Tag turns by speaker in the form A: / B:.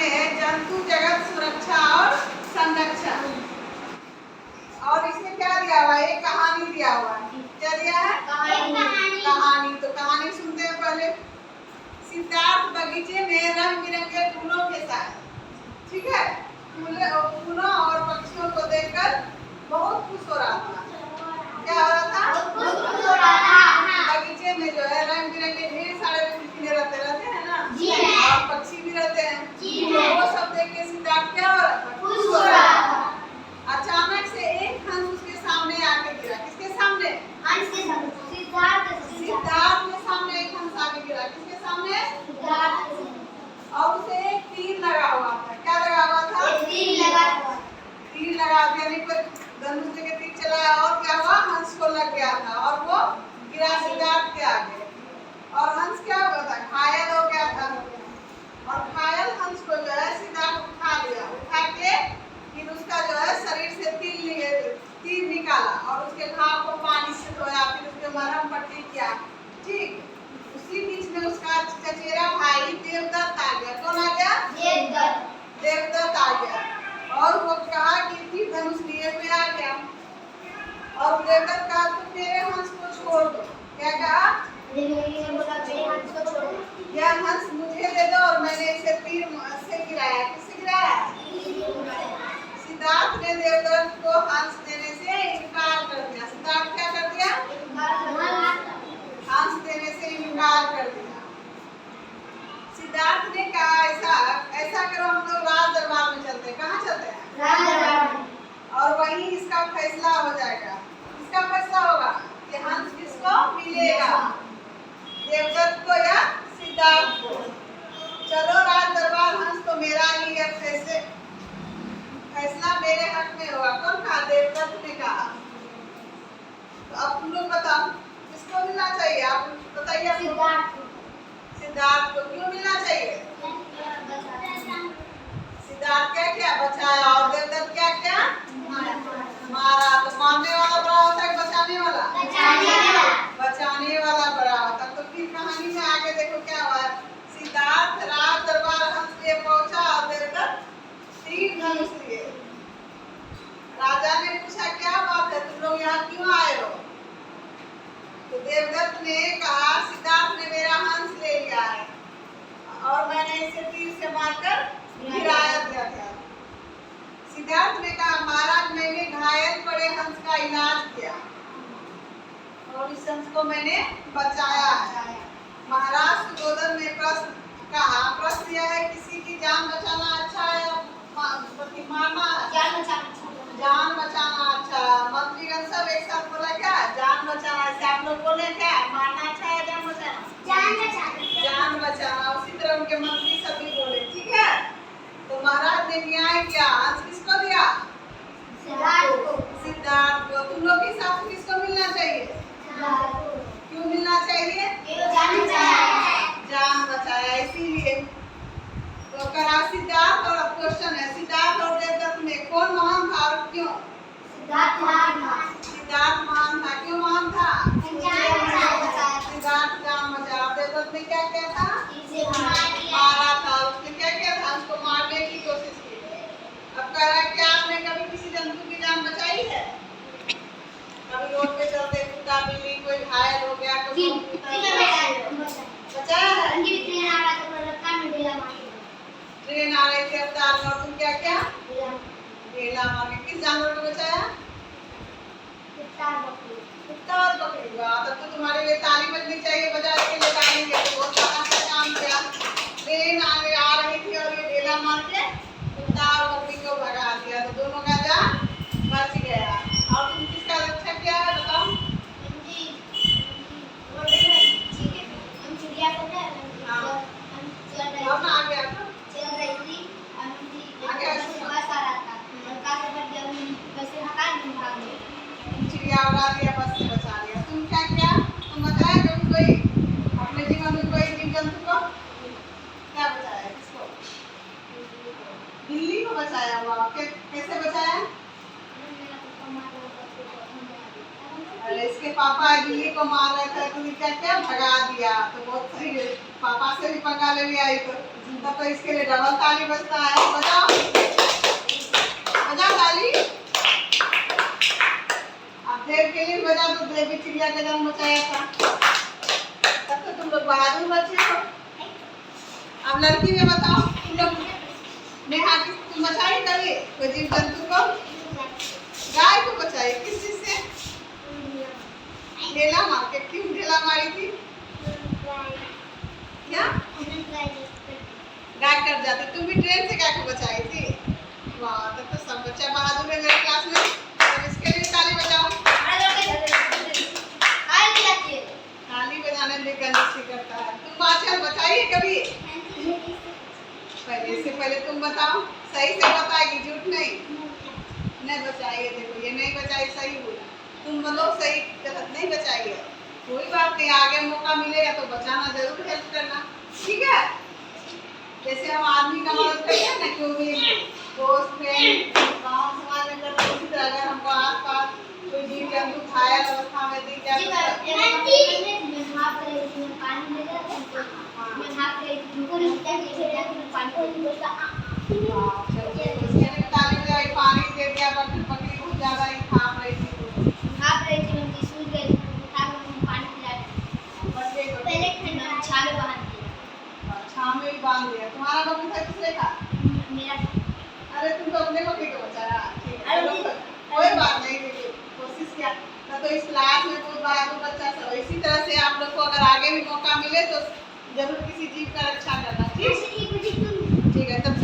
A: में है जंतु जगत सुरक्षा और संरक्षण। और इसमें क्या दिया हुआ है? एक कहानी दिया हुआ है। क्या दिया है? कहानी। तो कहानी सुनते हैं पहले। सिद्धार्थ बगीचे में रंग बिरंगे फूलों के साथ, ठीक है, फूलों और पक्षियों को देखकर बहुत खुश हो रहा था। क्या हो रहा था?
B: खुश हो रहा था।
A: बगीचे में जो है रंग बिरंगे ढेर सारे फूल रहते हैं ना,
B: जी
A: और पक्षी भी रहते हैं।
B: जी
A: तो वो सब देख के सिद्धार्थ क्या हो रहा था?
B: खुश हो रहा था।
A: अचानक से एक हंस उसके सामने आके गिरा। किसके सामने?
B: हंस के सामने।
A: सिद्धार्थ के सामने एक हंस आके गिरा। किसके सामने?
B: सिद्धार्थ के सामने।
A: और उसे एक तीर लगा हुआ था। क्या लगा हुआ था?
B: एक तीर लगा हुआ।
A: तीर लगा दिया, यानी कोई धनुष लेके तीर चलाया और क्या हुआ? हंस को लग गया था और वो गिरा सिद्धार्थ के आगे। और हंस क्या हुआ था? घायल हो गया था। और घायल हंस को जो है सिद्धार्थ उठा लिया। उठा के फिर उसका जो है शरीर से तीर निकाला और उसके घाव को पानी से धोया, फिर उसके मरहम पट्टी किया। ठीक, उसी बीच में उसका चचेरा भाई देवदत्त आ गया। कौन आ गया? देवदत्त आ गया और वो कहा कि तीर धनुष लिए हुए आ गया। और देवदत्त कहा तुम मेरे हंस को छोड़ दो। क्या कहा? यह हंस मुझे दे दो और मैंने इसे तीर से गिराया। किससे गिराया? सिद्धार्थ ने देवदत्त को हंस देने से इनकार कर दिया। सिद्धार्थ क्या कर दिया? हंस देने से इनकार कर दिया। सिद्धार्थ ने कहा ऐसा करो, हम लोग राज दरबार में चलते हैं। कहाँ चलते हैं? और वहीं इसका फैसला हो जाएगा। इसका फैसला होगा कि हंस किसको मिलेगा, देवदत्त को या सिद्धार्थ को। चलो राज दरबार, हंस तो मेरा ही है, फैसला मेरे हक में होगा। कौन कहा? देवदत्त ने कहा। तो अब तुम लोग बताओ किसको मिलना चाहिए? आप बताइए। सिद्धार्थ को। क्यों मिलना चाहिए? सिद्धार्थ क्या क्या बचाया और देवदत्त क्या क्या मारा। तो मारने वाला बड़ा होता है, बचाने वाला? बचाने वाला बड़ा होता। तो फिर कहानी में आगे देखो क्या हुआ। सिद्धार्थ राज दरबार हंस लिए पहुंचा और देवदत्त तीर धनुष लिए। राजा ने पूछा क्या बात है, तुम लोग यहाँ क्यों आए हो? तो देवदत्त ने कहा सिद्धार्थ ने मेरा हंस ले लिया है और मैंने इसे तीर से मारकर गिराया दिया था। सिद्धार्थ ने कहा महाराज मैंने घायल पड़े हंस का इलाज किया और इस हंस को मैंने बचाया है। महाराज सुबोधन ने प्रश्न यह है किसी की जान बचाना अच्छा है या मारना? जान बचाना अच्छा। मंत्रीगण सब एक साथ बोला क्या? जान बचाना। ऐसे आप लोग बोले क्या? मारना अच्छा है जान बचाना? जान बचाना। उसी तरह उनके मंत्री सभी बोले। ठीक है, तो महाराज ने न्याय किया। हंस किसको दिया? सिद्धार्थ को। तुम लोग के हिसाब से किसको मिलना चाहिए? क्यों मिलना चाहिए? जान बचाया इसीलिए। तो कहा सिद्धार्थ, और क्वेश्चन है सिद्धार्थ और देवदत्त में कौन महान था और क्यों?
B: सिद्धार्थ
A: महान था। क्यों महान था? सिद्धार्थ जान बचाया। देवदत्त ने क्या किया था? मारा था। उसने क्या किया था? उसको मारने की कोशिश की। अब कह रहा है क्या आपने कभी किसी जंतु की जान बचाई है? कभी रोड पे चलते कुत्ता बिल्ली कोई घायल हो गया, कोई बचाया है? ट्रेन आ रही थी रफ्तार में और तुम क्या क्या? ढेला मार के। किस जानवर को बचाया? कुत्ता और बकरी। वाह, तब तो तुम्हारे लिए ताली बजनी चाहिए। बजा के ले जाएंगे तो बहुत अच्छा काम किया। ट्रेन आ रही थी और ये ढेला मार के कुत्ता और बकरी को भगा दिया, तो दोनों का जान बच गया। और तुम किसका रक्षा किया है बताओ? हाँ, आ गया था। चिड़िया उड़ा दिया, बस से बचा लिया। तुम क्या किया? तुम बताया कभी कोई अपने जीवन में कोई जीव जंतु को क्या बचाया? किसको? बिल्ली को बचाया। हुआ कैसे बचाया? अरे इसके पापा बिल्ली को मार रहे थे, तुमने क्या क्या भगा दिया। तो बहुत सही, पापा से भी पंगा ले लिया। तब तो इसके लिए डबल ताली बजता है। बजाओ बजाओ ताली। अब देव के लिए बजा दो, देवी चिड़िया का जन्म बचाया था। तब तो तुम लोग बहादुर बच्चे हो। अब लड़की में बताओ, तुम लोग नेहा की तुम बचाई कभी कोई जीव जंतु को? गाय को बचाई। किस चीज से? ढेला मार के। क्यों ढेला मारी थी? क्या? गाय कट जाती। तुम भी ट्रेन से गाय को बचाई थी। वाह, तब तो सब बच्चा बहादुर है मेरे क्लास में। अब इसके लिए ताली बजाओ। ताली बजाने में गंदगी करता है। तुम बादशाह बचाई है कभी? पहले तुम बताओ, सही से बताएगी, झूठ नहीं बचाई है। देखो ये नहीं बचाई, सही बोला। तुम बोलो सही गलत नहीं बचाई है। कोई बात नहीं, आगे मौका मिलेगा तो बचाना जरूर, हेल्प करना, ठीक है? जैसे हम आदमी का मदद करते हैं ना, कोई भी दोस्त फ्रेंड गाँव समाज में करते हैं, उसी तरह अगर हमको आस पास कोई जीव जंतु घायल अवस्था में दिख जाए ताली बजाई, पानी दे दिया, बकरी बहुत ज्यादा ही खाम रही थी छाव में भी बांध दिया। तुम्हारा बकरी था किसने था? अरे तुम तो अपने बकरी को बचाया। ठीक है, कोई बात नहीं, देखिए कोशिश किया तो इस क्लास में बहुत बहादुर बच्चा सब। इसी तरह से आप लोग को अगर आगे भी मौका मिले तो जरूर किसी जीव का रक्षा करना, ठीक है? तब